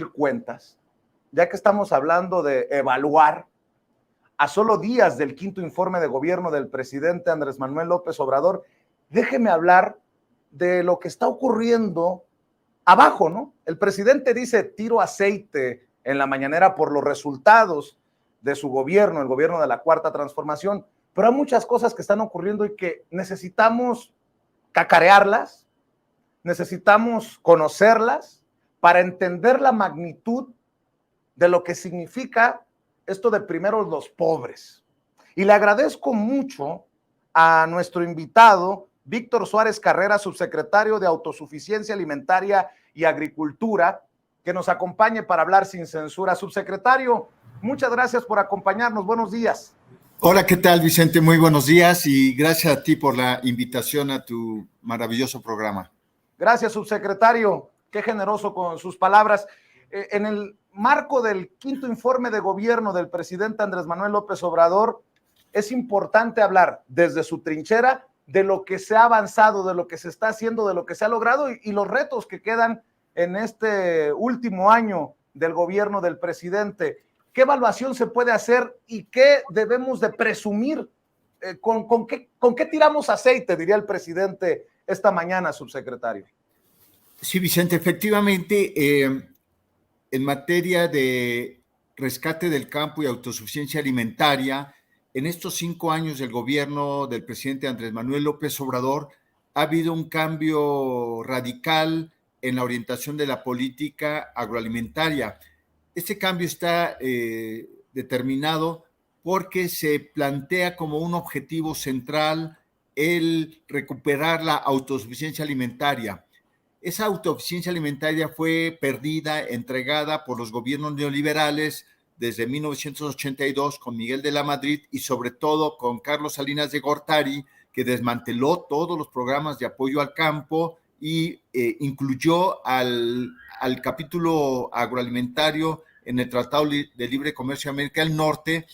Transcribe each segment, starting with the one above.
cuentas, ya que estamos hablando de evaluar, a solo días del quinto informe de gobierno del presidente Andrés Manuel López Obrador, déjeme hablar de lo que está ocurriendo abajo, ¿no? El presidente dice tiro aceite en la mañanera por los resultados de su gobierno, el gobierno de la Cuarta Transformación, pero hay muchas cosas que están ocurriendo y que necesitamos cacarearlas, necesitamos conocerlas para entender la magnitud de lo que significa esto de primero los pobres. Y le agradezco mucho a nuestro invitado, Víctor Suárez Carrera, subsecretario de Autosuficiencia Alimentaria y Agricultura, que nos acompañe para hablar sin censura. Subsecretario, muchas gracias por acompañarnos. Buenos días. Hola, ¿qué tal, Vicente? Muy buenos días y gracias a ti por la invitación a tu maravilloso programa. Gracias, subsecretario. Qué generoso con sus palabras. En el marco del quinto informe de gobierno del presidente Andrés Manuel López Obrador, es importante hablar desde su trinchera de lo que se ha avanzado, de lo que se está haciendo, de lo que se ha logrado y los retos que quedan en este último año del gobierno del presidente. ¿Qué evaluación se puede hacer y qué debemos de presumir? ¿Con qué tiramos aceite, diría el presidente esta mañana, subsecretario? Sí, Vicente, efectivamente, en materia de rescate del campo y autosuficiencia alimentaria, en estos 5 años del gobierno del presidente Andrés Manuel López Obrador, ha habido un cambio radical en la orientación de la política agroalimentaria. Este cambio está determinado porque se plantea como un objetivo central el recuperar la autosuficiencia alimentaria. Esa autosuficiencia alimentaria fue perdida, entregada por los gobiernos neoliberales desde 1982 con Miguel de la Madrid y sobre todo con Carlos Salinas de Gortari, que desmanteló todos los programas de apoyo al campo y incluyó al capítulo agroalimentario en el Tratado de Libre Comercio de América del Norte,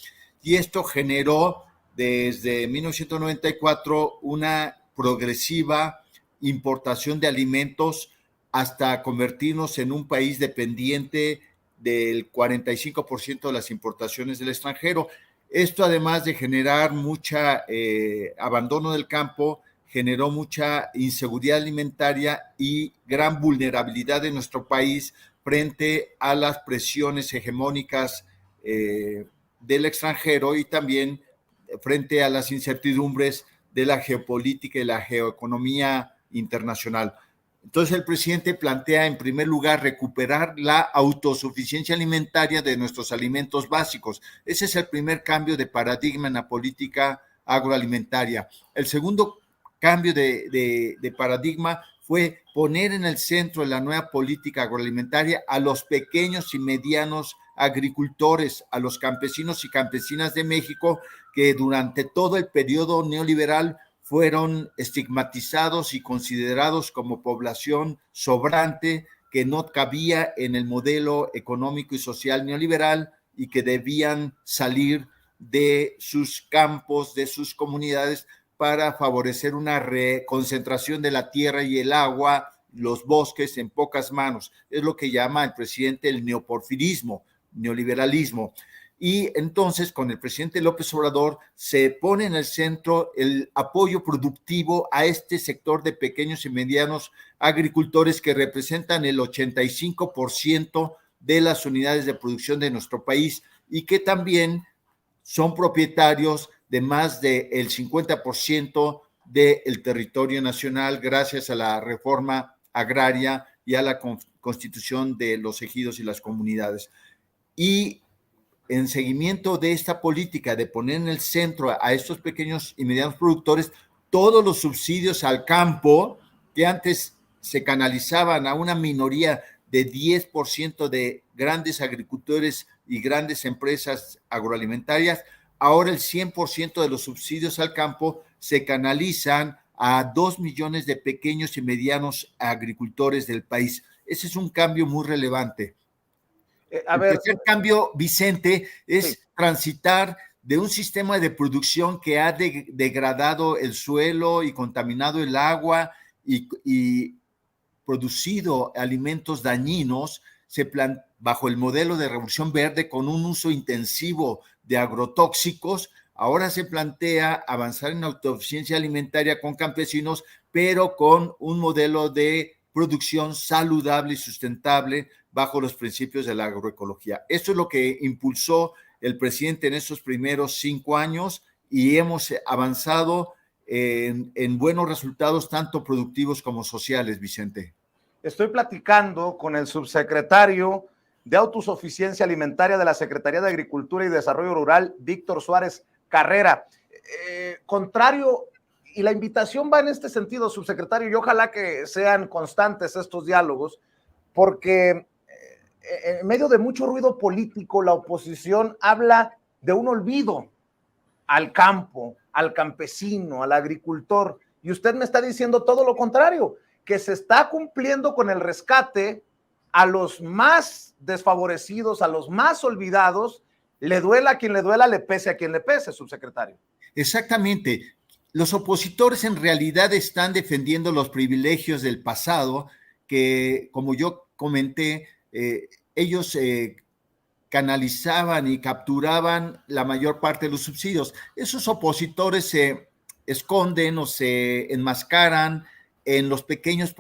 y esto generó desde 1994 una progresiva importación de alimentos hasta convertirnos en un país dependiente del 45% de las importaciones del extranjero. Esto, además de generar mucha abandono del campo, generó mucha inseguridad alimentaria y gran vulnerabilidad de nuestro país frente a las presiones hegemónicas del extranjero y también frente a las incertidumbres de la geopolítica y la geoeconomía internacional. Entonces el presidente plantea en primer lugar recuperar la autosuficiencia alimentaria de nuestros alimentos básicos. Ese es el primer cambio de paradigma en la política agroalimentaria. El segundo cambio de paradigma fue poner en el centro de la nueva política agroalimentaria a los pequeños y medianos agricultores, a los campesinos y campesinas de México, que durante todo el periodo neoliberal fueron estigmatizados y considerados como población sobrante que no cabía en el modelo económico y social neoliberal y que debían salir de sus campos, de sus comunidades, para favorecer una reconcentración de la tierra y el agua, los bosques en pocas manos. Es lo que llama el presidente el neoporfirismo, neoliberalismo. Y entonces con el presidente López Obrador se pone en el centro el apoyo productivo a este sector de pequeños y medianos agricultores que representan el 85% de las unidades de producción de nuestro país y que también son propietarios de más del 50% del territorio nacional gracias a la reforma agraria y a la constitución de los ejidos y las comunidades. Y en seguimiento de esta política de poner en el centro a estos pequeños y medianos productores, todos los subsidios al campo que antes se canalizaban a una minoría de 10% de grandes agricultores y grandes empresas agroalimentarias, ahora el 100% de los subsidios al campo se canalizan a 2 millones de pequeños y medianos agricultores del país. Ese es un cambio muy relevante. El tercer cambio, Vicente, es transitar de un sistema de producción que ha degradado el suelo y contaminado el agua y producido alimentos dañinos bajo el modelo de Revolución Verde, con un uso intensivo de agrotóxicos, ahora se plantea avanzar en autosuficiencia alimentaria con campesinos, pero con un modelo de producción saludable y sustentable bajo los principios de la agroecología. Esto es lo que impulsó el presidente en estos primeros 5 años y hemos avanzado en buenos resultados, tanto productivos como sociales, Vicente. Estoy platicando con el subsecretario de Autosuficiencia Alimentaria de la Secretaría de Agricultura y Desarrollo Rural, Víctor Suárez Carrera. Contrario, y la invitación va en este sentido, subsecretario, y ojalá que sean constantes estos diálogos, porque en medio de mucho ruido político, la oposición habla de un olvido al campo, al campesino, al agricultor, y usted me está diciendo todo lo contrario, que se está cumpliendo con el rescate a los más desfavorecidos, a los más olvidados, le duela a quien le duela, le pese a quien le pese, subsecretario. Exactamente. Los opositores en realidad están defendiendo los privilegios del pasado, que, como yo comenté, ellos canalizaban y capturaban la mayor parte de los subsidios. Esos opositores se esconden o se enmascaran en los pequeños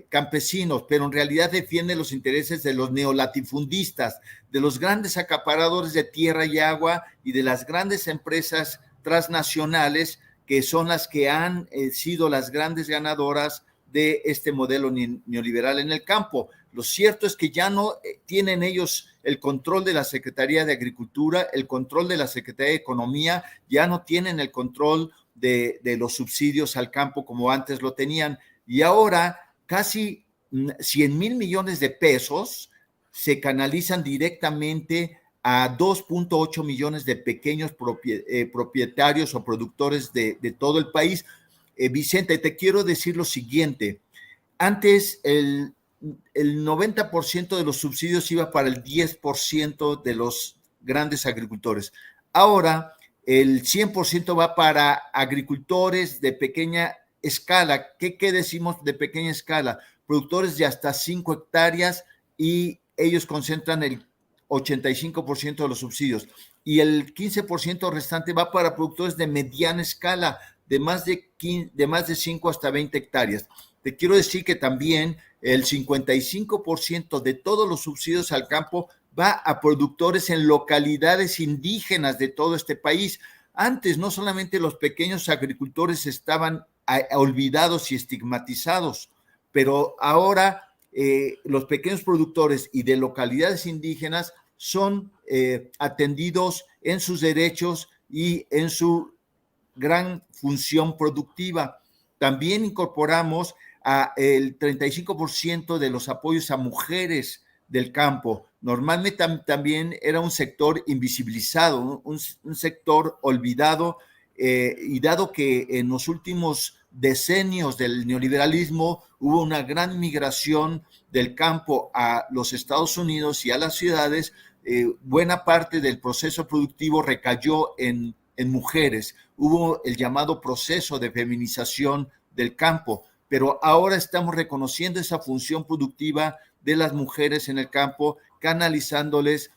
campesinos, pero en realidad defienden los intereses de los neolatifundistas, de los grandes acaparadores de tierra y agua y de las grandes empresas transnacionales, que son las que han sido las grandes ganadoras de este modelo neoliberal en el campo. Lo cierto es que ya no tienen ellos el control de la Secretaría de Agricultura, el control de la Secretaría de Economía, ya no tienen el control de los subsidios al campo como antes lo tenían. Y ahora casi 100,000 millones de pesos se canalizan directamente a 2.8 millones de pequeños propietarios o productores de todo el país. Vicente, te quiero decir lo siguiente. Antes el 90% de los subsidios iba para el 10% de los grandes agricultores. Ahora el 100% va para agricultores de pequeña escala. ¿Qué decimos de pequeña escala? Productores de hasta 5 hectáreas y ellos concentran el 85% de los subsidios. Y el 15% restante va para productores de mediana escala, de más de 5 hasta 20 hectáreas. Te quiero decir que también el 55% de todos los subsidios al campo va a productores en localidades indígenas de todo este país. Antes no solamente los pequeños agricultores estaban olvidados y estigmatizados, pero ahora los pequeños productores y de localidades indígenas son atendidos en sus derechos y en su gran función productiva. También incorporamos el 35% de los apoyos a mujeres del campo. Normalmente también era un sector invisibilizado, un sector olvidado, y dado que en los últimos decenios del neoliberalismo hubo una gran migración del campo a los Estados Unidos y a las ciudades, buena parte del proceso productivo recayó en mujeres. Hubo el llamado proceso de feminización del campo, pero ahora estamos reconociendo esa función productiva de las mujeres en el campo, canalizándoles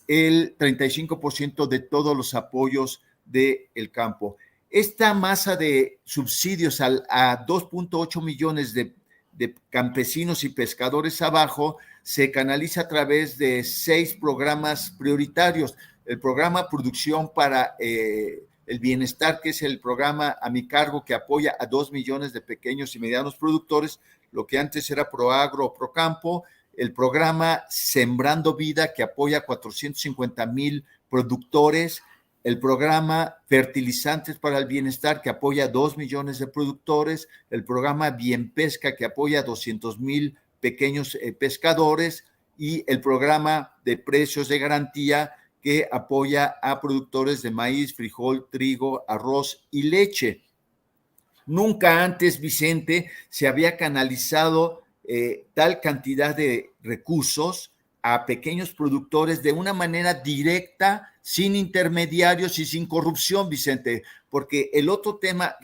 el 35% de todos los apoyos del campo. Esta masa de subsidios a 2.8 millones de campesinos y pescadores abajo se canaliza a través de 6 programas prioritarios. El programa Producción para el Bienestar, que es el programa a mi cargo que apoya a 2 millones de pequeños y medianos productores, lo que antes era Proagro o Procampo. El programa Sembrando Vida, que apoya a 450,000 productores. El programa Fertilizantes para el Bienestar, que apoya a 2 millones de productores. El programa Bien Pesca, que apoya a 200,000 pequeños pescadores. Y el programa de Precios de Garantía, que apoya a productores de maíz, frijol, trigo, arroz y leche. Nunca antes, Vicente, se había canalizado tal cantidad de recursos a pequeños productores de una manera directa, sin intermediarios y sin corrupción, Vicente, porque el otro tema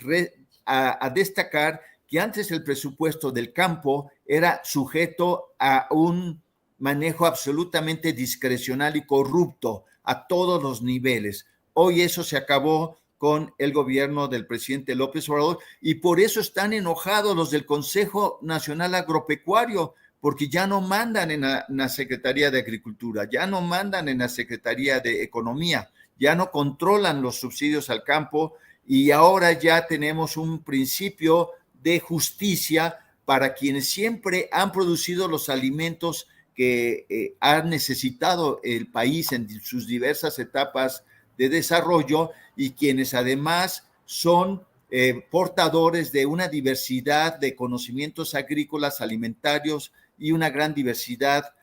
a destacar, que antes el presupuesto del campo era sujeto a un manejo absolutamente discrecional y corrupto a todos los niveles. Hoy eso se acabó con el gobierno del presidente López Obrador y por eso están enojados los del Consejo Nacional Agropecuario, porque ya no mandan en la Secretaría de Agricultura, ya no mandan en la Secretaría de Economía, ya no controlan los subsidios al campo y ahora ya tenemos un principio de justicia para quienes siempre han producido los alimentos que ha necesitado el país en sus diversas etapas de desarrollo y quienes además son portadores de una diversidad de conocimientos agrícolas, alimentarios y una gran diversidad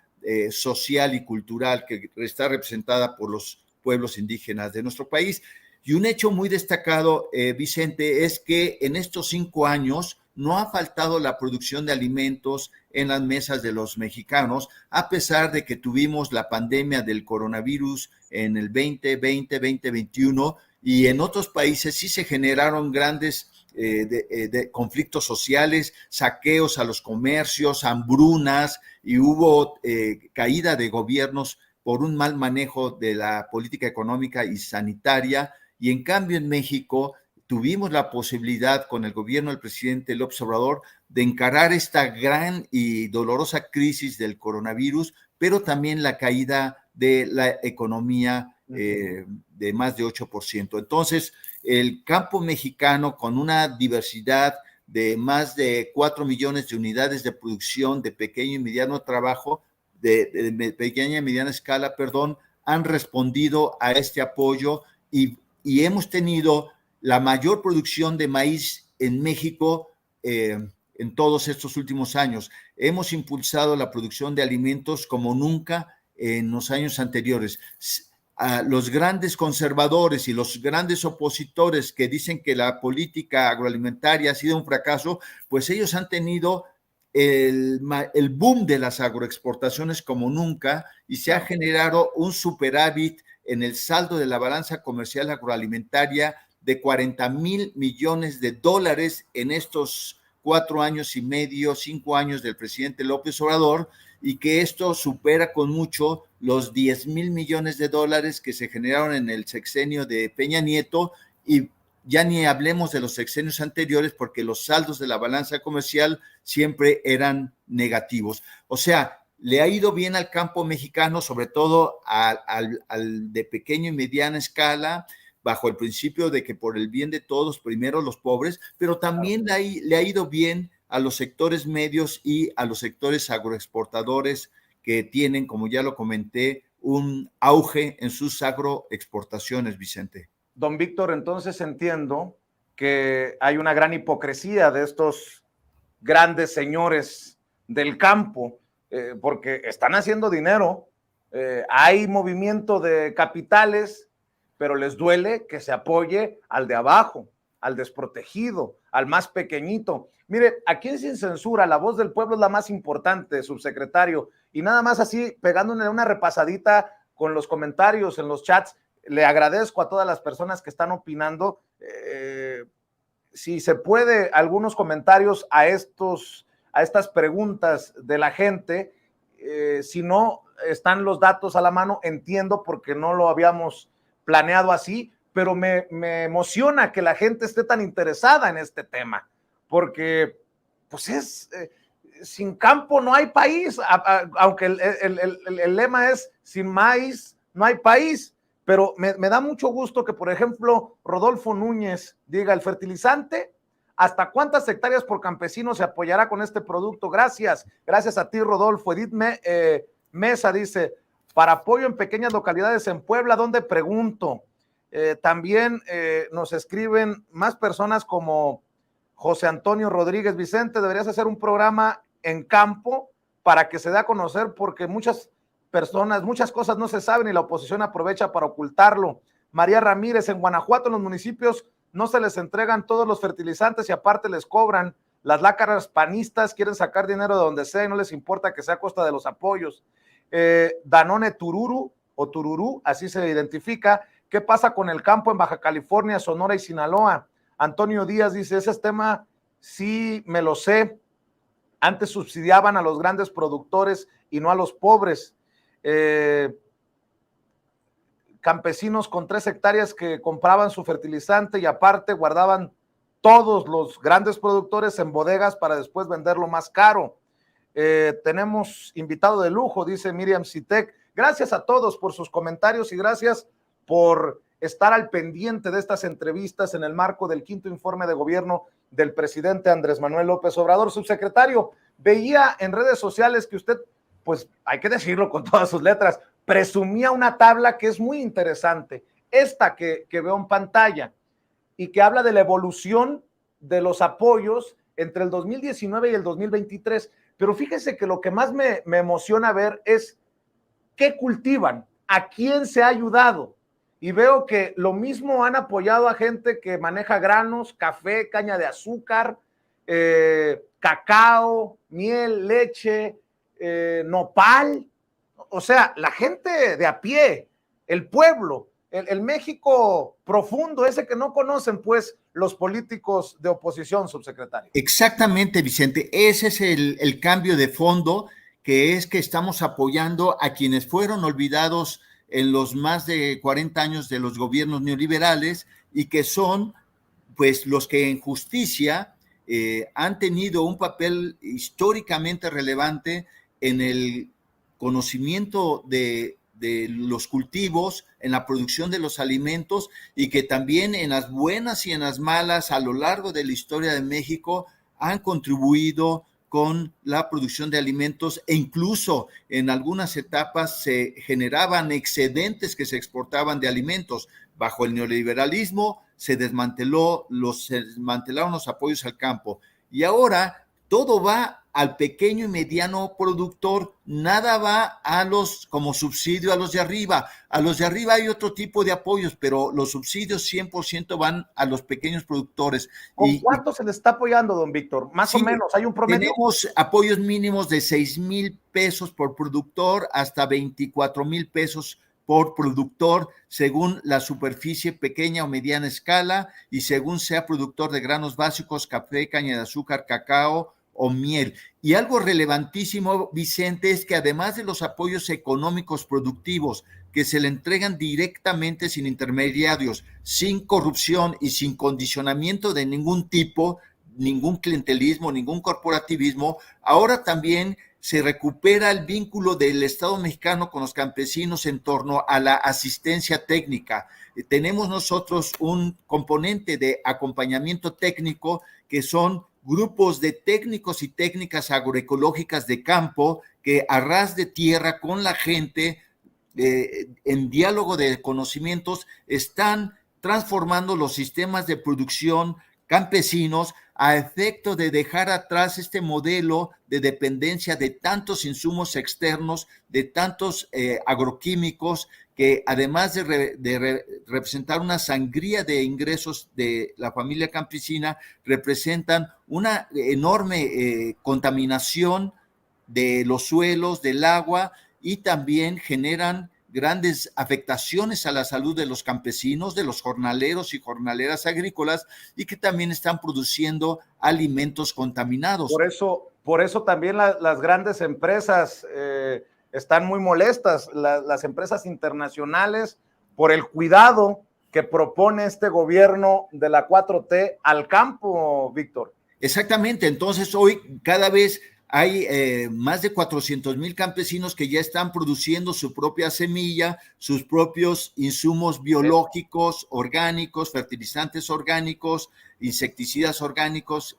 social y cultural que está representada por los pueblos indígenas de nuestro país. Y un hecho muy destacado, Vicente, es que en estos 5 años no ha faltado la producción de alimentos en las mesas de los mexicanos, a pesar de que tuvimos la pandemia del coronavirus en el 2020, 2021, y en otros países sí se generaron grandes de conflictos sociales, saqueos a los comercios, hambrunas, y hubo caída de gobiernos por un mal manejo de la política económica y sanitaria, y en cambio en México tuvimos la posibilidad con el gobierno del presidente López Obrador de encarar esta gran y dolorosa crisis del coronavirus, pero también la caída de la economía de más de 8%. Entonces, el campo mexicano, con una diversidad de más de 4 millones de unidades de producción de pequeño y mediano trabajo, de pequeña y mediana escala, han respondido a este apoyo y hemos tenido la mayor producción de maíz en México en todos estos últimos años. Hemos impulsado la producción de alimentos como nunca en los años anteriores. Los grandes conservadores y los grandes opositores que dicen que la política agroalimentaria ha sido un fracaso, pues ellos han tenido el boom de las agroexportaciones como nunca y se ha generado un superávit en el saldo de la balanza comercial agroalimentaria de 40,000 millones de dólares en estos 4 años y medio, 5 años del presidente López Obrador, y que esto supera con mucho los 10,000 millones de dólares que se generaron en el sexenio de Peña Nieto, y ya ni hablemos de los sexenios anteriores porque los saldos de la balanza comercial siempre eran negativos. O sea, le ha ido bien al campo mexicano, sobre todo al de pequeña y mediana escala, bajo el principio de que por el bien de todos, primero los pobres, pero también le ha ido bien a los sectores medios y a los sectores agroexportadores que tienen, como ya lo comenté, un auge en sus agroexportaciones, Vicente. Don Víctor, entonces entiendo que hay una gran hipocresía de estos grandes señores del campo, porque están haciendo dinero, hay movimiento de capitales, pero les duele que se apoye al de abajo, al desprotegido, al más pequeñito. Mire, aquí en Sin Censura, la voz del pueblo es la más importante, subsecretario, y nada más así, pegándole una repasadita con los comentarios en los chats, le agradezco a todas las personas que están opinando. Si se puede, algunos comentarios a estas preguntas de la gente, si no están los datos a la mano, entiendo porque no lo habíamos planeado así, pero me emociona que la gente esté tan interesada en este tema, porque pues sin campo no hay país, aunque el lema es sin maíz no hay país, pero me da mucho gusto que, por ejemplo, Rodolfo Núñez diga: el fertilizante, ¿hasta cuántas hectáreas por campesino se apoyará con este producto? Gracias a ti, Rodolfo. Edith Mesa dice: para apoyo en pequeñas localidades en Puebla, ¿dónde pregunto? También nos escriben más personas como José Antonio Rodríguez: Vicente, deberías hacer un programa en campo para que se dé a conocer, porque muchas personas, muchas cosas no se saben y la oposición aprovecha para ocultarlo. María Ramírez: en Guanajuato, en los municipios no se les entregan todos los fertilizantes y aparte les cobran. Las lácaras panistas quieren sacar dinero de donde sea y no les importa que sea a costa de los apoyos. Danone Tururu o Tururú, así se identifica: ¿qué pasa con el campo en Baja California, Sonora y Sinaloa? Antonio Díaz dice: ese tema sí me lo sé, Antes subsidiaban a los grandes productores y no a los pobres. Campesinos con 3 hectáreas que compraban su fertilizante y aparte guardaban todos los grandes productores en bodegas para después venderlo más caro. Tenemos invitado de lujo, dice Miriam Citec. Gracias a todos por sus comentarios y gracias por estar al pendiente de estas entrevistas en el marco del 5º informe de gobierno del presidente Andrés Manuel López Obrador. Subsecretario, veía en redes sociales que usted, pues hay que decirlo con todas sus letras, presumía una tabla que es muy interesante, esta que veo en pantalla y que habla de la evolución de los apoyos entre el 2019 y el 2023, pero fíjese que lo que más me emociona ver es qué cultivan, a quién se ha ayudado, y veo que lo mismo han apoyado a gente que maneja granos, café, caña de azúcar, cacao, miel, leche, nopal, o sea, la gente de a pie, el pueblo, el México profundo, ese que no conocen pues los políticos de oposición, subsecretario. Exactamente, Vicente, ese es el cambio de fondo, que es que estamos apoyando a quienes fueron olvidados en los más de 40 años de los gobiernos neoliberales y que son pues los que en justicia han tenido un papel históricamente relevante en el conocimiento de los cultivos, en la producción de los alimentos y que también en las buenas y en las malas a lo largo de la historia de México han contribuido con la producción de alimentos e incluso en algunas etapas se generaban excedentes que se exportaban de alimentos. Bajo el neoliberalismo se desmantelaron los apoyos al campo y ahora todo va al pequeño y mediano productor, nada va a los como subsidio a los de arriba. A los de arriba hay otro tipo de apoyos, pero los subsidios 100% van a los pequeños productores. ¿Con cuánto se les está apoyando, don Víctor? Más o menos, ¿hay un promedio? Tenemos apoyos mínimos de 6,000 pesos por productor hasta 24,000 pesos por productor, según la superficie pequeña o mediana escala y según sea productor de granos básicos, café, caña de azúcar, cacao o miel. Y algo relevantísimo, Vicente, es que además de los apoyos económicos productivos que se le entregan directamente sin intermediarios, sin corrupción y sin condicionamiento de ningún tipo, ningún clientelismo, ningún corporativismo, ahora también se recupera el vínculo del Estado mexicano con los campesinos en torno a la asistencia técnica. Tenemos nosotros un componente de acompañamiento técnico que son grupos de técnicos y técnicas agroecológicas de campo que a ras de tierra con la gente, en diálogo de conocimientos, están transformando los sistemas de producción campesinos a efecto de dejar atrás este modelo de dependencia de tantos insumos externos, de tantos agroquímicos, que además de representar una sangría de ingresos de la familia campesina, representan una enorme contaminación de los suelos, del agua, y también generan grandes afectaciones a la salud de los campesinos, de los jornaleros y jornaleras agrícolas, y que también están produciendo alimentos contaminados. Por eso también las grandes empresas están muy molestas, las empresas internacionales, por el cuidado que propone este gobierno de la 4T al campo, Víctor. Exactamente, entonces hoy cada vez hay más de 400,000 campesinos que ya están produciendo su propia semilla, sus propios insumos biológicos, orgánicos, fertilizantes orgánicos, insecticidas orgánicos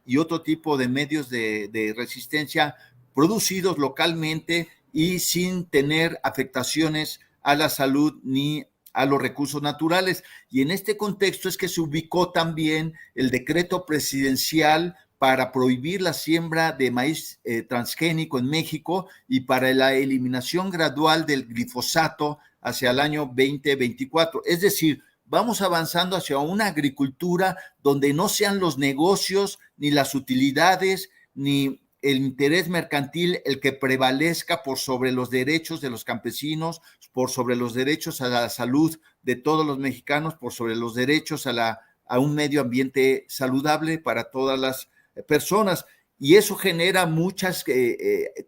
y otro tipo de medios de resistencia producidos localmente y sin tener afectaciones a la salud ni a los recursos naturales. Y en este contexto es que se ubicó también el decreto presidencial para prohibir la siembra de maíz transgénico en México y para la eliminación gradual del glifosato hacia el año 2024. Es decir, vamos avanzando hacia una agricultura donde no sean los negocios, ni las utilidades, ni el interés mercantil el que prevalezca por sobre los derechos de los campesinos, por sobre los derechos a la salud de todos los mexicanos, por sobre los derechos a un medio ambiente saludable para todas las personas. y eso genera muchas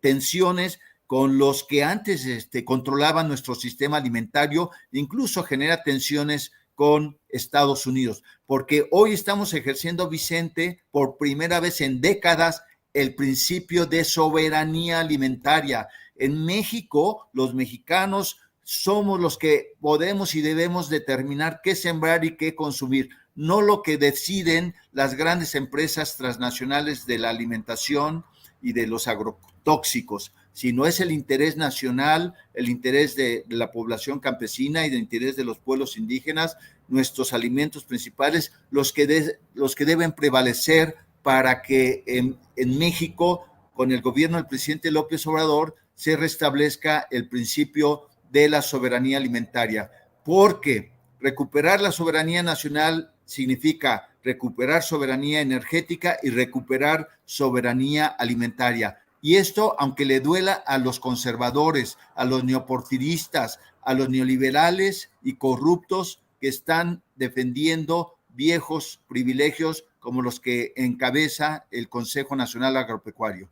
tensiones con los que antes controlaban nuestro sistema alimentario, incluso genera tensiones con Estados Unidos, porque hoy estamos ejerciendo, Vicente, por primera vez en décadas, el principio de soberanía alimentaria. En México, los mexicanos somos los que podemos y debemos determinar qué sembrar y qué consumir, no lo que deciden las grandes empresas transnacionales de la alimentación y de los agrotóxicos, sino es el interés nacional, el interés de la población campesina y el interés de los pueblos indígenas, nuestros alimentos principales, los que deben prevalecer para que en México, con el gobierno del presidente López Obrador, se restablezca el principio de la soberanía alimentaria, porque recuperar la soberanía nacional significa recuperar soberanía energética y recuperar soberanía alimentaria. Y esto, aunque le duela a los conservadores, a los neoporfiristas, a los neoliberales y corruptos que están defendiendo viejos privilegios como los que encabeza el Consejo Nacional Agropecuario.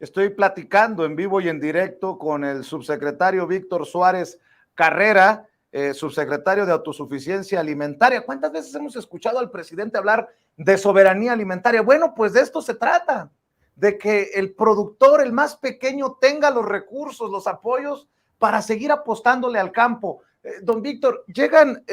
Estoy platicando en vivo y en directo con el subsecretario Víctor Suárez Carrera, subsecretario de Autosuficiencia Alimentaria. ¿Cuántas veces hemos escuchado al presidente hablar de soberanía alimentaria? Bueno, pues de esto se trata, de que el productor, el más pequeño, tenga los recursos, los apoyos para seguir apostándole al campo. Don Víctor, llegan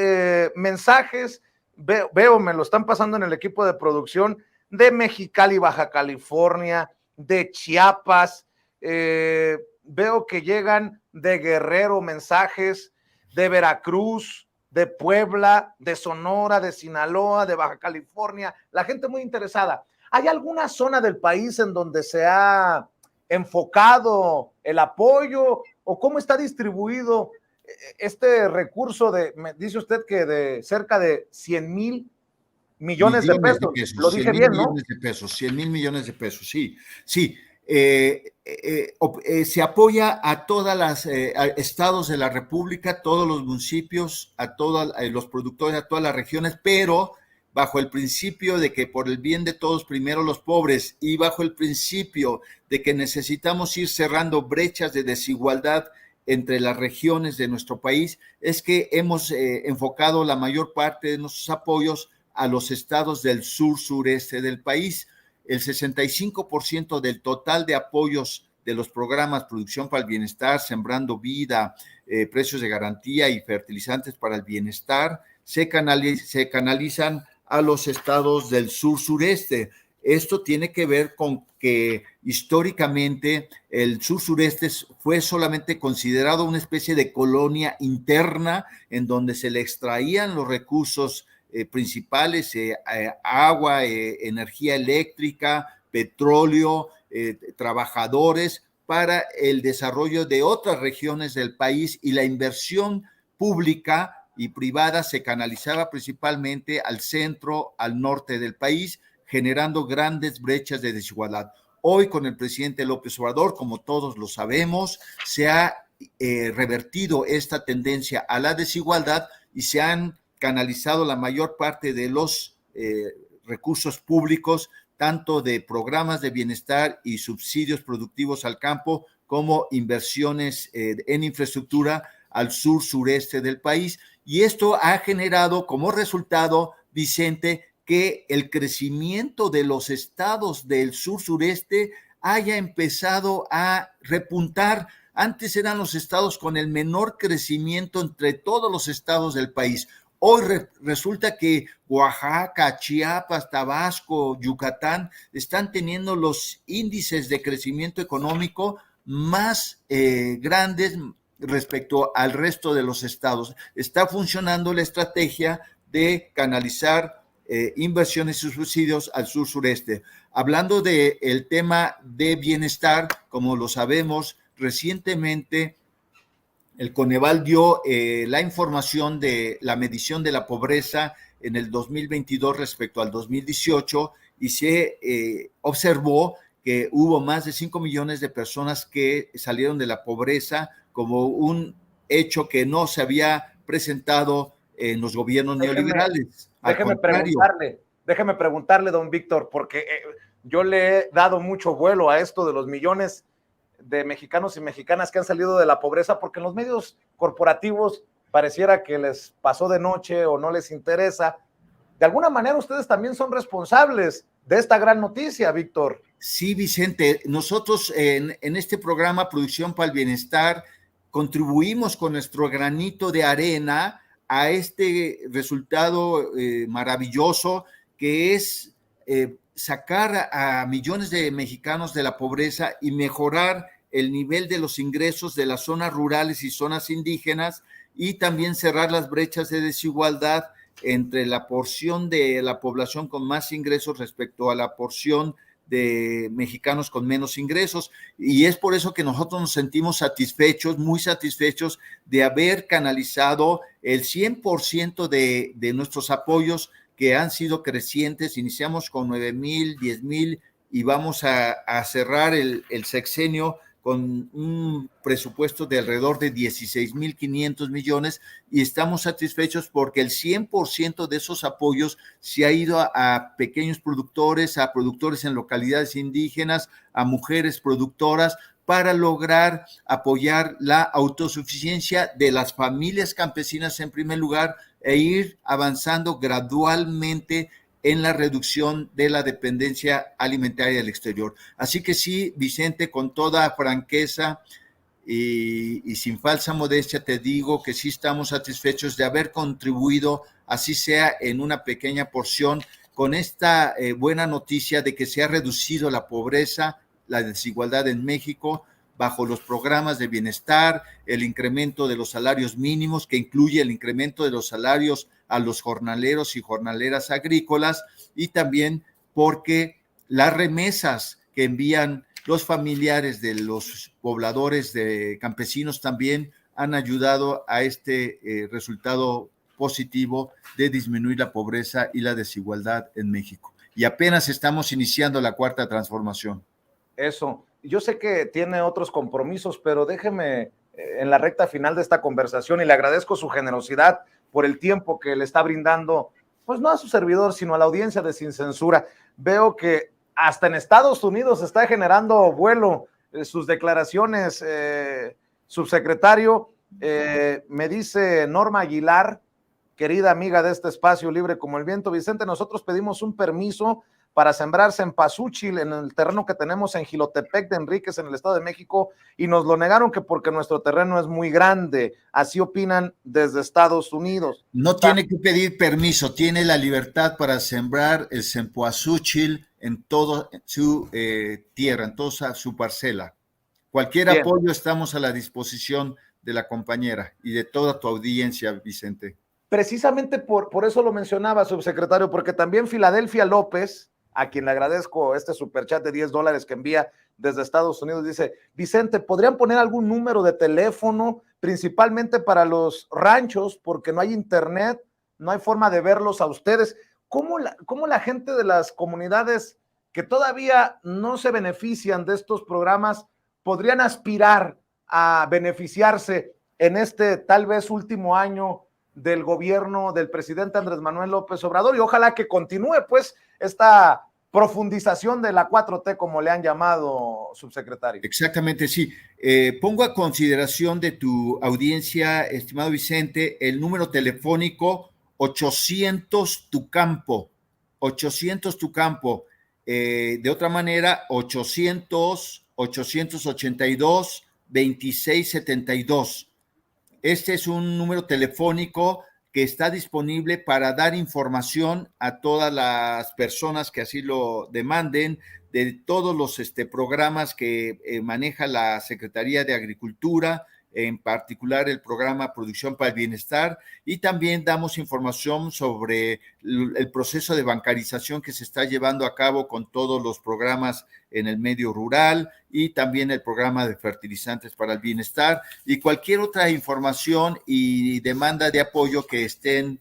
mensajes, veo, me lo están pasando en el equipo de producción, de Mexicali, Baja California, de Chiapas, veo que llegan de Guerrero mensajes, de Veracruz, de Puebla, de Sonora, de Sinaloa, de Baja California, la gente muy interesada. ¿Hay alguna zona del país en donde se ha enfocado el apoyo o cómo está distribuido este recurso me dice usted que de cerca de 100,000 millones de pesos? Lo dije bien, ¿no? 100 mil millones de pesos, sí, sí. Se apoya a todos los estados de la República, todos los municipios, a todos los productores, a todas las regiones, pero bajo el principio de que por el bien de todos, primero los pobres, y bajo el principio de que necesitamos ir cerrando brechas de desigualdad entre las regiones de nuestro país, es que hemos enfocado la mayor parte de nuestros apoyos a los estados del sur-sureste del país. El 65% del total de apoyos de los programas Producción para el Bienestar, Sembrando Vida, Precios de Garantía y Fertilizantes para el Bienestar se canalizan a los estados del sur-sureste. Esto tiene que ver con que históricamente el sur-sureste fue solamente considerado una especie de colonia interna en donde se le extraían los recursos principales, agua, energía eléctrica, petróleo, trabajadores, para el desarrollo de otras regiones del país, y la inversión pública y privada se canalizaba principalmente al centro, al norte del país, generando grandes brechas de desigualdad. Hoy, con el presidente López Obrador, como todos lo sabemos, se ha revertido esta tendencia a la desigualdad y se han canalizado la mayor parte de los recursos públicos, tanto de programas de bienestar y subsidios productivos al campo, como inversiones en infraestructura al sur-sureste del país. Y esto ha generado como resultado, Vicente, que el crecimiento de los estados del sur-sureste haya empezado a repuntar. Antes eran los estados con el menor crecimiento entre todos los estados del país. Hoy resulta que Oaxaca, Chiapas, Tabasco, Yucatán están teniendo los índices de crecimiento económico más grandes respecto al resto de los estados. Está funcionando la estrategia de canalizar inversiones y subsidios al sur-sureste. Hablando del tema de bienestar, como lo sabemos, recientemente el Coneval dio la información de la medición de la pobreza en el 2022 respecto al 2018 y se observó que hubo más de 5 millones de personas que salieron de la pobreza, como un hecho que no se había presentado en los gobiernos neoliberales. Déjeme preguntarle, don Víctor, porque Yo le he dado mucho vuelo a esto de los millones de mexicanos y mexicanas que han salido de la pobreza, porque en los medios corporativos pareciera que les pasó de noche o no les interesa. De alguna manera ustedes también son responsables de esta gran noticia, Víctor. Sí, Vicente, nosotros en este programa Producción para el Bienestar contribuimos con nuestro granito de arena a este resultado maravilloso que es sacar a millones de mexicanos de la pobreza y mejorar el nivel de los ingresos de las zonas rurales y zonas indígenas, y también cerrar las brechas de desigualdad entre la porción de la población con más ingresos respecto a la porción de mexicanos con menos ingresos. Y es por eso que nosotros nos sentimos satisfechos, muy satisfechos de haber canalizado el 100% de nuestros apoyos, que han sido crecientes. Iniciamos con 9,000, 10,000 y vamos a cerrar el sexenio con un presupuesto de alrededor de 16,500 millones, y estamos satisfechos porque el 100% de esos apoyos se ha ido a pequeños productores, a productores en localidades indígenas, a mujeres productoras, para lograr apoyar la autosuficiencia de las familias campesinas en primer lugar, e ir avanzando gradualmente en la reducción de la dependencia alimentaria del exterior. Así que sí, Vicente, con toda franqueza y sin falsa modestia, te digo que sí estamos satisfechos de haber contribuido, así sea en una pequeña porción, con esta buena noticia de que se ha reducido la pobreza, la desigualdad en México, bajo los programas de bienestar, el incremento de los salarios mínimos, que incluye el incremento de los salarios a los jornaleros y jornaleras agrícolas, y también porque las remesas que envían los familiares de los pobladores de campesinos también han ayudado a este resultado positivo de disminuir la pobreza y la desigualdad en México. Y apenas estamos iniciando la cuarta transformación. Eso. Yo sé que tiene otros compromisos, pero déjeme en la recta final de esta conversación, y le agradezco su generosidad por el tiempo que le está brindando, pues no a su servidor, sino a la audiencia de Sin Censura. Veo que hasta en Estados Unidos está generando vuelo sus declaraciones, subsecretario. Me dice Norma Aguilar, querida amiga de este espacio Libre como el Viento: Vicente, nosotros pedimos un permiso para sembrarse en Pazúchil, en el terreno que tenemos en Jilotepec de Enríquez, en el Estado de México, y nos lo negaron que porque nuestro terreno es muy grande. Así opinan desde Estados Unidos. No tiene que pedir permiso, tiene la libertad para sembrar el cempasúchil en toda su tierra, en toda su parcela. Cualquier Bien. apoyo, estamos a la disposición de la compañera y de toda tu audiencia, Vicente. Precisamente por eso lo mencionaba, subsecretario, porque también Filadelfia López, a quien le agradezco este superchat de $10 que envía desde Estados Unidos, dice: Vicente, ¿podrían poner algún número de teléfono, principalmente para los ranchos, porque no hay internet, no hay forma de verlos a ustedes? ¿Cómo la gente de las comunidades que todavía no se benefician de estos programas podrían aspirar a beneficiarse en este tal vez último año del gobierno del presidente Andrés Manuel López Obrador? Y ojalá que continúe pues esta profundización de la 4T, como le han llamado, subsecretario. Exactamente, sí. Pongo a consideración de tu audiencia, estimado Vicente, el número telefónico 800 Tu Campo, 800 Tu Campo. De otra manera, 800-882-2672. Este es un número telefónico que está disponible para dar información a todas las personas que así lo demanden, de todos los programas que maneja la Secretaría de Agricultura, en particular el programa Producción para el Bienestar, y también damos información sobre el proceso de bancarización que se está llevando a cabo con todos los programas en el medio rural, y también el programa de fertilizantes para el bienestar, y cualquier otra información y demanda de apoyo que estén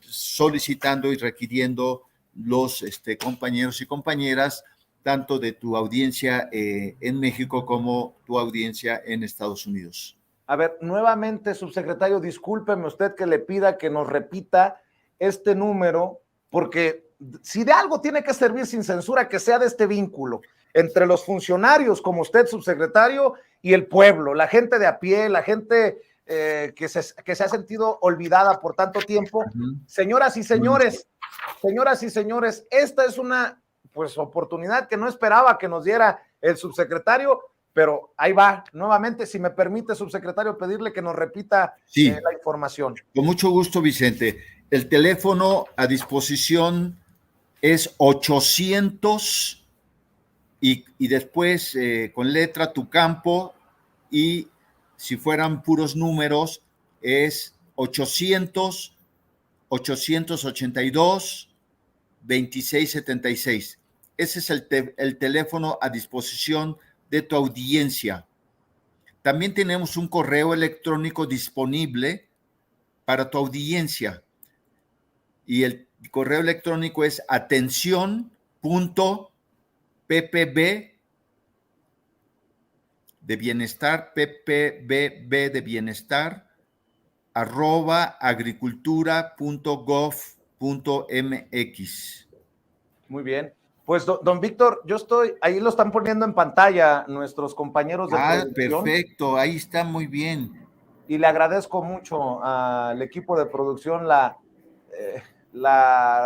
solicitando y requiriendo los compañeros y compañeras, tanto de tu audiencia en México como tu audiencia en Estados Unidos. A ver, nuevamente, subsecretario, discúlpeme usted que le pida que nos repita este número, porque si de algo tiene que servir sin censura, que sea de este vínculo entre los funcionarios, como usted, subsecretario, y el pueblo, la gente de a pie, la gente que se ha sentido olvidada por tanto tiempo. Señoras y señores, esta es una pues oportunidad que no esperaba que nos diera el subsecretario, pero ahí va, nuevamente, si me permite, subsecretario, pedirle que nos repita la información. Con mucho gusto, Vicente. El teléfono a disposición es 800 y después con letra tu campo, y si fueran puros números es 800-882-2676. Ese es el teléfono a disposición de tu audiencia. También tenemos un correo electrónico disponible para tu audiencia, y el correo electrónico es atención.ppb de bienestar, ppbb de bienestar, @agricultura.gov.mx. Muy bien. Pues, don Víctor, yo estoy, ahí lo están poniendo en pantalla nuestros compañeros de producción. Perfecto, ahí está muy bien. Y le agradezco mucho al equipo de producción la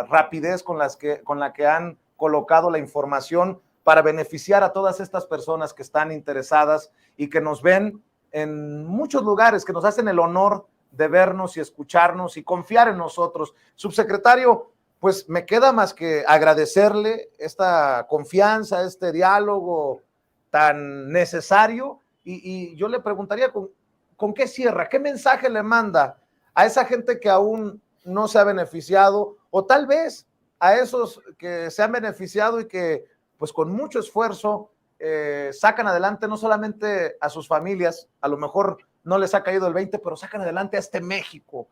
rapidez con la que han colocado la información para beneficiar a todas estas personas que están interesadas y que nos ven en muchos lugares, que nos hacen el honor de vernos y escucharnos y confiar en nosotros. Subsecretario, pues me queda más que agradecerle esta confianza, este diálogo tan necesario, y yo le preguntaría con qué cierra, qué mensaje le manda a esa gente que aún no se ha beneficiado, o tal vez a esos que se han beneficiado y que pues con mucho esfuerzo sacan adelante no solamente a sus familias, a lo mejor no les ha caído el 20, pero sacan adelante a este México,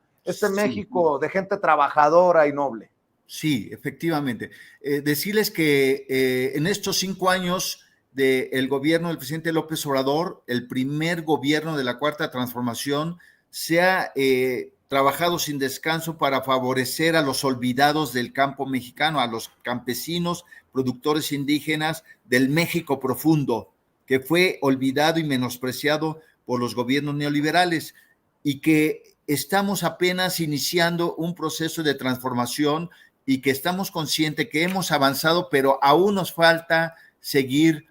México de gente trabajadora y noble. Sí, efectivamente. Decirles que en estos 5 años del gobierno del presidente López Obrador, el primer gobierno de la Cuarta Transformación, se ha trabajado sin descanso para favorecer a los olvidados del campo mexicano, a los campesinos, productores indígenas del México profundo, que fue olvidado y menospreciado por los gobiernos neoliberales, y que estamos apenas iniciando un proceso de transformación y que estamos conscientes que hemos avanzado, pero aún nos falta seguir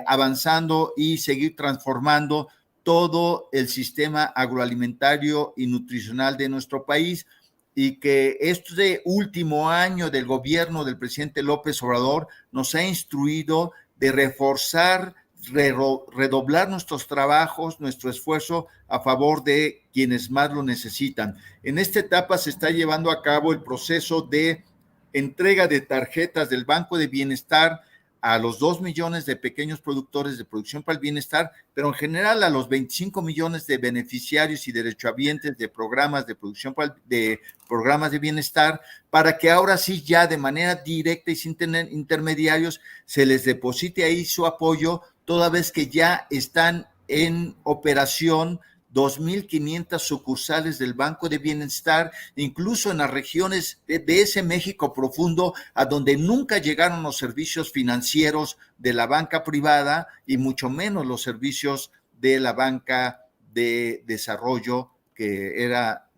avanzando y seguir transformando todo el sistema agroalimentario y nutricional de nuestro país, y que este último año del gobierno del presidente López Obrador nos ha instruido de reforzar, redoblar nuestros trabajos, nuestro esfuerzo a favor de quienes más lo necesitan. En esta etapa se está llevando a cabo el proceso de entrega de tarjetas del Banco de Bienestar a los 2 millones de pequeños productores de producción para el bienestar, pero en general a los 25 millones de beneficiarios y derechohabientes de programas de producción de programas de bienestar, para que ahora sí ya de manera directa y sin tener intermediarios se les deposite ahí su apoyo, toda vez que ya están en operación 2.500 sucursales del Banco de Bienestar, incluso en las regiones de ese México profundo, a donde nunca llegaron los servicios financieros de la banca privada y mucho menos los servicios de la banca de desarrollo, que era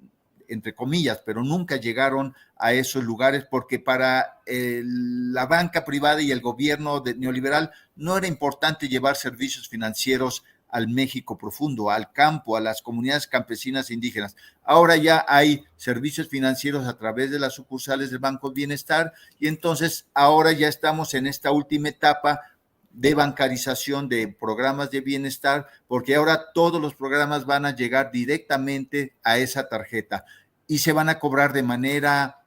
entre comillas, pero nunca llegaron a esos lugares, porque para la banca privada y el gobierno neoliberal no era importante llevar servicios financieros al México profundo, al campo, a las comunidades campesinas e indígenas. Ahora ya hay servicios financieros a través de las sucursales del Banco Bienestar, y entonces ahora ya estamos en esta última etapa de bancarización de programas de bienestar, porque ahora todos los programas van a llegar directamente a esa tarjeta y se van a cobrar de manera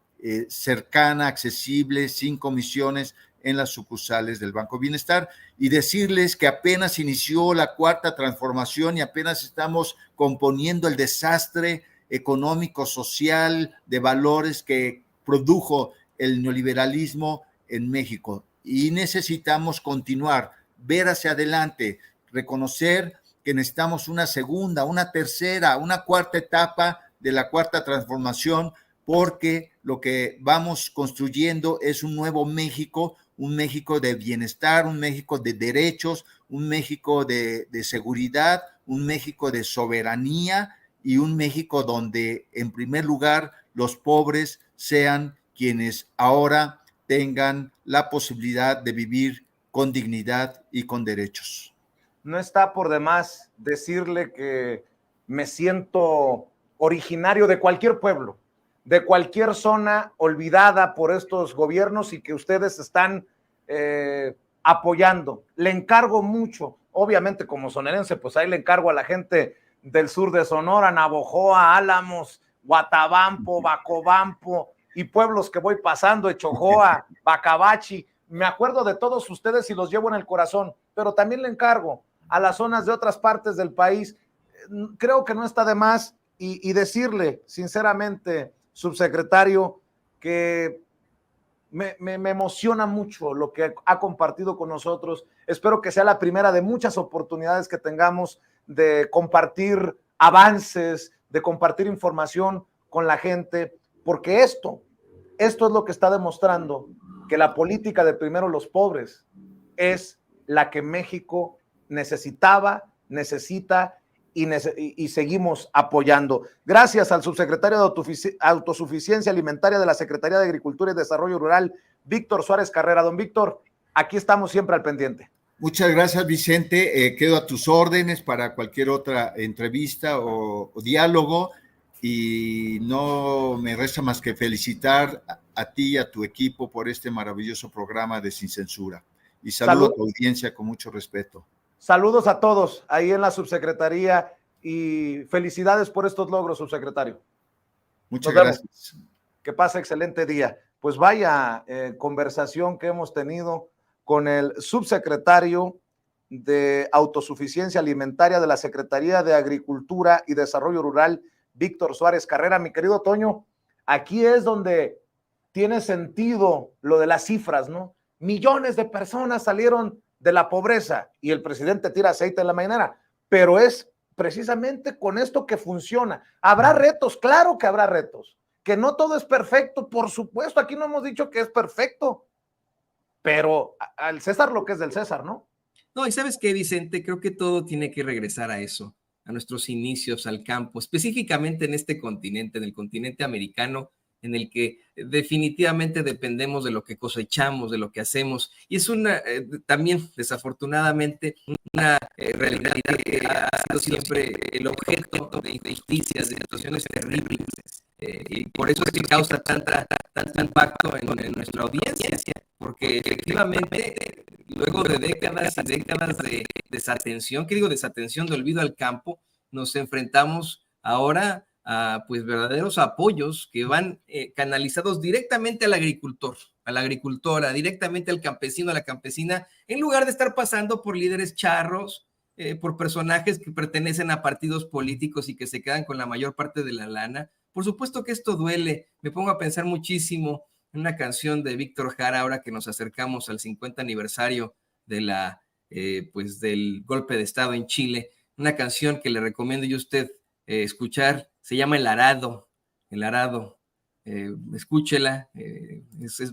cercana, accesible, sin comisiones, en las sucursales del Banco Bienestar. Y decirles que apenas inició la Cuarta Transformación y apenas estamos componiendo el desastre económico, social, de valores que produjo el neoliberalismo en México. Y necesitamos continuar, ver hacia adelante, reconocer que necesitamos una segunda, una tercera, una cuarta etapa de la Cuarta Transformación, porque lo que vamos construyendo es un nuevo México, un México de bienestar, un México de derechos, un México de seguridad, un México de soberanía y un México donde, en primer lugar, los pobres sean quienes ahora tengan la posibilidad de vivir con dignidad y con derechos. No está por demás decirle que me siento originario de cualquier pueblo, de cualquier zona olvidada por estos gobiernos y que ustedes están apoyando. Le encargo mucho, obviamente como sonorense, pues ahí le encargo a la gente del sur de Sonora, Navojoa, Álamos, Guatabampo, Bacobampo y pueblos que voy pasando, Echojoa, Bacabachi. Me acuerdo de todos ustedes y los llevo en el corazón, pero también le encargo a las zonas de otras partes del país. Creo que no está de más y decirle sinceramente, subsecretario, que me emociona mucho lo que ha compartido con nosotros. Espero que sea la primera de muchas oportunidades que tengamos de compartir avances, de compartir información con la gente, porque esto es lo que está demostrando que la política de primero los pobres es la que México necesitaba, necesita y seguimos apoyando. Gracias al subsecretario de Autosuficiencia Alimentaria de la Secretaría de Agricultura y Desarrollo Rural, Víctor Suárez Carrera. Don Víctor, aquí estamos siempre al pendiente. Muchas gracias, Vicente. Quedo a tus órdenes para cualquier otra entrevista o diálogo, y no me resta más que felicitar a ti y a tu equipo por este maravilloso programa de Sin Censura. Y saludo a tu audiencia con mucho respeto. Saludos a todos ahí en la subsecretaría y felicidades por estos logros, subsecretario. Muchas gracias. Que pase excelente día. Pues vaya conversación que hemos tenido con el subsecretario de Autosuficiencia Alimentaria de la Secretaría de Agricultura y Desarrollo Rural, Víctor Suárez Carrera. Mi querido Toño, aquí es donde tiene sentido lo de las cifras, ¿no? Millones de personas salieron de la pobreza y el presidente tira aceite en la mañanera, pero es precisamente con esto que funciona. Habrá retos, claro que habrá retos, que no todo es perfecto, por supuesto, aquí no hemos dicho que es perfecto, pero al César lo que es del César, ¿no? No, y ¿sabes qué, Vicente? Creo que todo tiene que regresar a eso, a nuestros inicios, al campo, específicamente en este continente, en el continente americano, en el que definitivamente dependemos de lo que cosechamos, de lo que hacemos. Y es también, desafortunadamente, una realidad que ha sido siempre el objeto de injusticias, de situaciones terribles. Y por eso es que causa tanto impacto en nuestra audiencia, porque efectivamente, luego de décadas y décadas de desatención, ¿qué digo desatención? De olvido al campo, nos enfrentamos ahora a pues verdaderos apoyos que van canalizados directamente al agricultor, a la agricultora, directamente al campesino, a la campesina, en lugar de estar pasando por líderes charros, por personajes que pertenecen a partidos políticos y que se quedan con la mayor parte de la lana. Por supuesto que esto duele. Me pongo a pensar muchísimo en una canción de Víctor Jara, ahora que nos acercamos al 50 aniversario de pues del golpe de Estado en Chile, una canción que le recomiendo yo a usted escuchar, se llama El Arado, escúchela,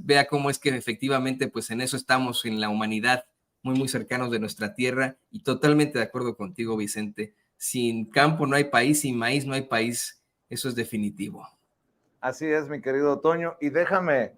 vea cómo es que efectivamente pues en eso estamos en la humanidad, muy muy cercanos de nuestra tierra, y totalmente de acuerdo contigo, Vicente, sin campo no hay país, sin maíz no hay país, eso es definitivo. Así es, mi querido Toño, y déjame